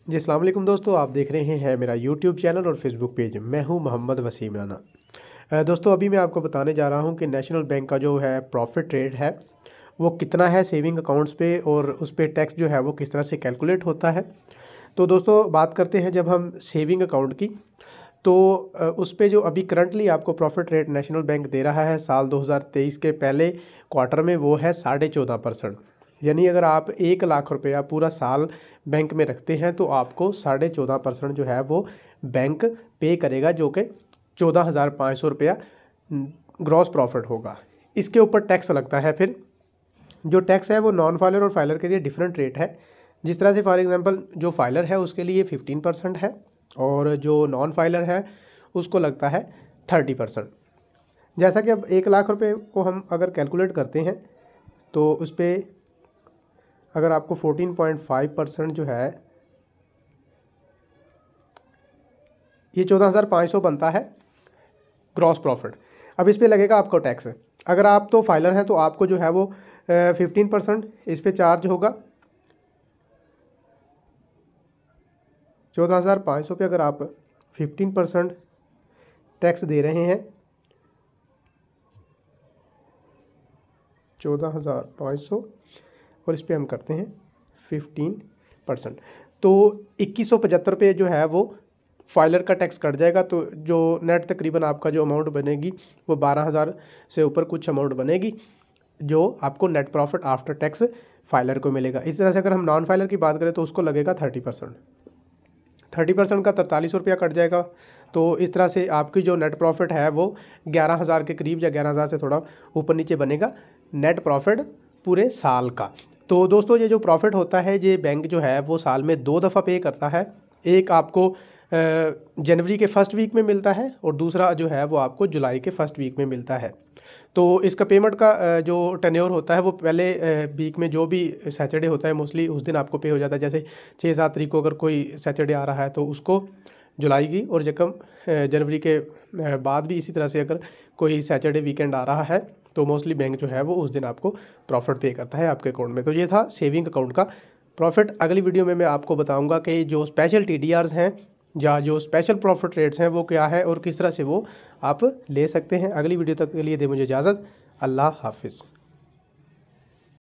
जी अस्सलाम वालेकुम दोस्तों, आप देख रहे हैं मेरा यूट्यूब चैनल और फेसबुक पेज। मैं हूं मोहम्मद वसीम राना। दोस्तों अभी मैं आपको बताने जा रहा हूं कि नेशनल बैंक का जो है प्रॉफिट रेट है वो कितना है सेविंग अकाउंट्स पे, और उस पर टैक्स जो है वो किस तरह से कैलकुलेट होता है। तो दोस्तों बात करते हैं जब हम सेविंग अकाउंट की, तो उस पे जो अभी करंटली आपको प्रॉफिट रेट नेशनल बैंक दे रहा है साल 2023 के पहले क्वार्टर में, वो है 14.5%। यानी अगर आप 1 लाख रुपया पूरा साल बैंक में रखते हैं तो आपको 14.5% जो है वो बैंक पे करेगा, जो कि 14,500 रुपया ग्रॉस प्रॉफिट होगा। इसके ऊपर टैक्स लगता है। फिर जो टैक्स है वो नॉन फाइलर और फाइलर के लिए डिफरेंट रेट है। जिस तरह से फॉर एग्जांपल जो फाइलर है उसके लिए 15% है, और जो नॉन फाइलर है उसको लगता है 30%। जैसा कि अब 1 लाख रुपए को हम अगर कैलकुलेट करते हैं तो उस पर अगर आपको 14.5% जो है ये 14,500 बनता है ग्रॉस प्रॉफिट। अब इस पे लगेगा आपको टैक्स। अगर आप तो फाइलर हैं तो आपको जो है वो 15% इस पे चार्ज होगा। 14,500 पे अगर आप 15% टैक्स दे रहे हैं, 14,500 और इस पे हम करते हैं 15%, तो 2175 रुपये जो है वो फाइलर का टैक्स कट जाएगा। तो जो नेट तकरीबन आपका जो अमाउंट बनेगी वो 12,000 से ऊपर कुछ अमाउंट बनेगी, जो आपको net profit after tax filer को मिलेगा। इस तरह से अगर हम नॉन फाइलर की बात करें तो उसको लगेगा 30%। 30% का 43 रुपया कट जाएगा। तो इस तरह से आपकी जो नेट प्रॉफिट है वो 11,000 के करीब या 11,000 से थोड़ा ऊपर नीचे बनेगा नेट प्रॉफिट पूरे साल का। तो दोस्तों ये जो प्रॉफिट होता है ये बैंक जो है वो साल में 2 दफ़ा पे करता है। एक आपको जनवरी के फर्स्ट वीक में मिलता है और दूसरा जो है वो आपको जुलाई के फर्स्ट वीक में मिलता है। तो इसका पेमेंट का जो टेन्योर होता है वो पहले वीक में जो भी सैटरडे होता है मोस्टली उस दिन आपको पे हो जाता है। जैसे 6-7 तारीख को अगर कोई सैटरडे आ रहा है तो उसको जुलाई की, और जब जनवरी के बाद भी इसी तरह से अगर कोई सैटरडे वीकेंड आ रहा है तो मोस्टली बैंक जो है वो उस दिन आपको प्रॉफिट पे करता है आपके अकाउंट में। तो ये था सेविंग अकाउंट का प्रॉफिट। अगली वीडियो में मैं आपको बताऊंगा कि जो स्पेशल TDRs हैं या जो स्पेशल प्रॉफिट रेट्स हैं वो क्या है और किस तरह से वो आप ले सकते हैं। अगली वीडियो तक के लिए दे मुझे इजाज़त। अल्लाह हाफिज़।